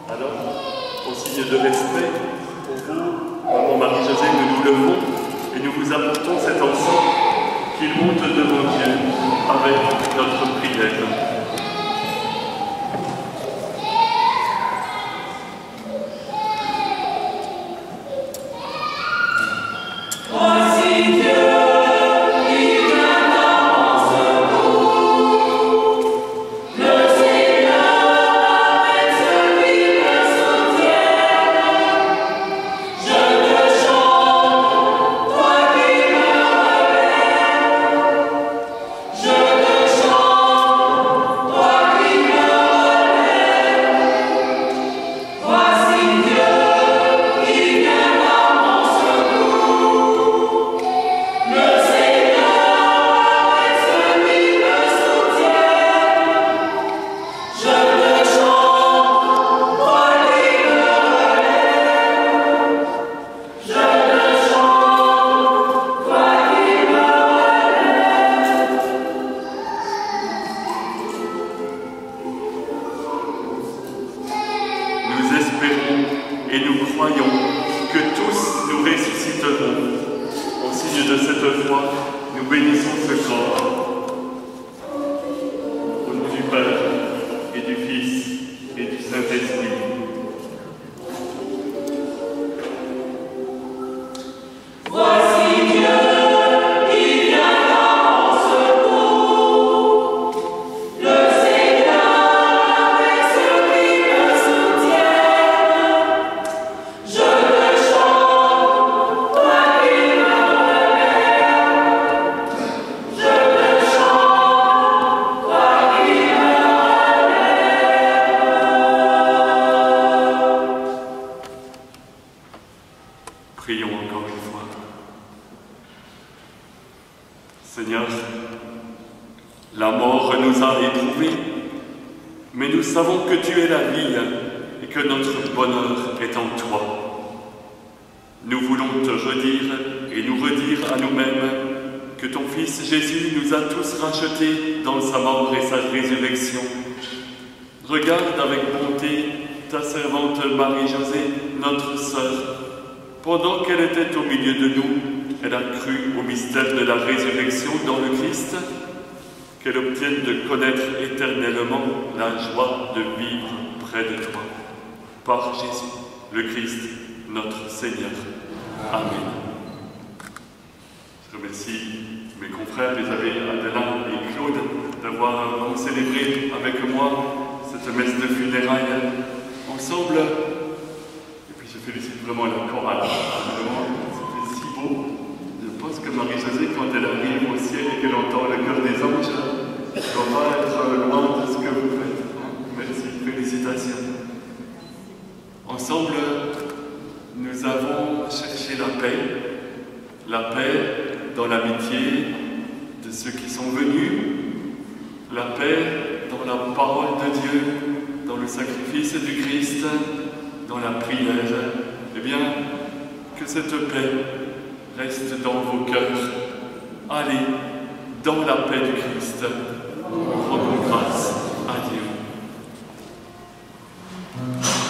Alors, aussi signe de respect pour vous, Maman Marie-Josée, nous nous levons et nous vous apportons cet encens qu'il monte devant Dieu avec notre prière. Seigneur, la mort nous a éprouvés, mais nous savons que tu es la vie et que notre bonheur est en toi. Nous voulons te redire et nous redire à nous-mêmes que ton Fils Jésus nous a tous rachetés dans sa mort et sa résurrection. Regarde avec bonté ta servante Marie-Josée, notre sœur. Pendant qu'elle était au milieu de nous, elle a cru au mystère de la résurrection dans le Christ, qu'elle obtienne de connaître éternellement la joie de vivre près de toi. Par Jésus, le Christ, notre Seigneur. Amen. Je remercie mes confrères, les abbés Adelin et Claude, d'avoir célébré avec moi cette messe de funérailles ensemble. Et puis je félicite vraiment la chorale. C'était si beau. Je pense que Marie-Josée, quand elle arrive au ciel et qu'elle entend le cœur des anges, ne doit pas être loin de ce que vous faites. Merci, félicitations. Ensemble, nous avons cherché la paix dans l'amitié de ceux qui sont venus, la paix dans la parole de Dieu, dans le sacrifice du Christ, dans la prière. Eh bien, que cette paix reste dans vos cœurs. Allez dans la paix du Christ. Rendons grâce à Dieu. Amen.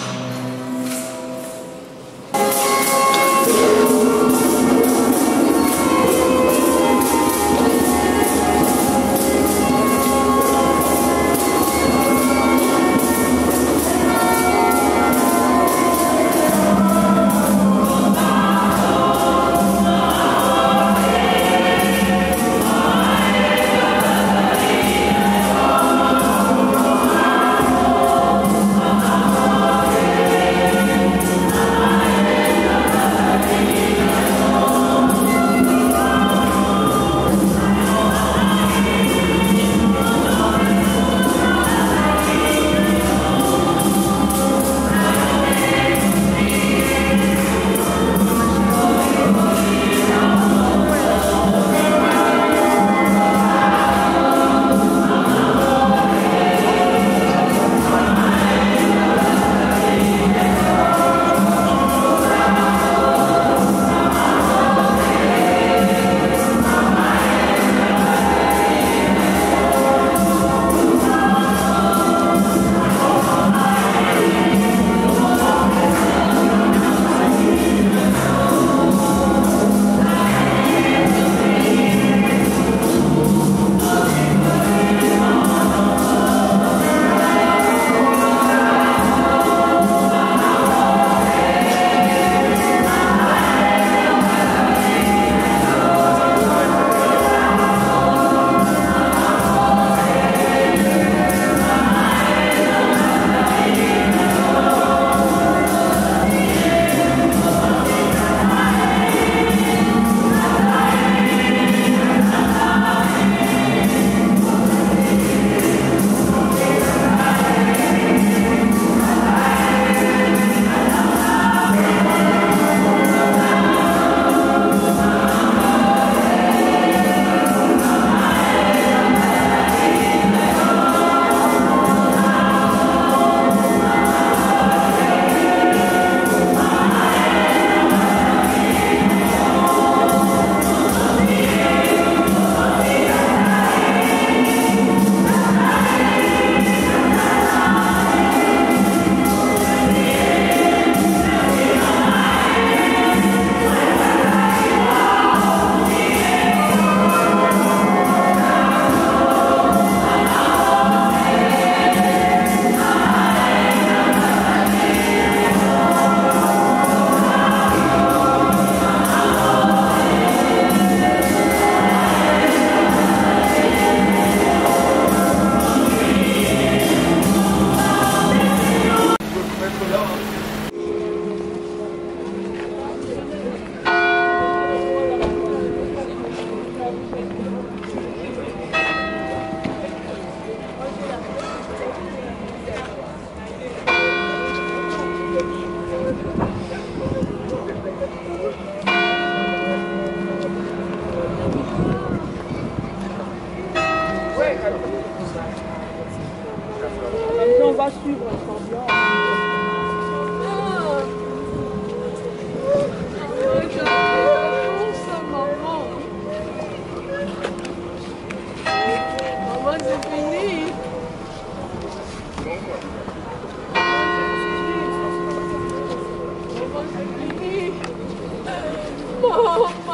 maman.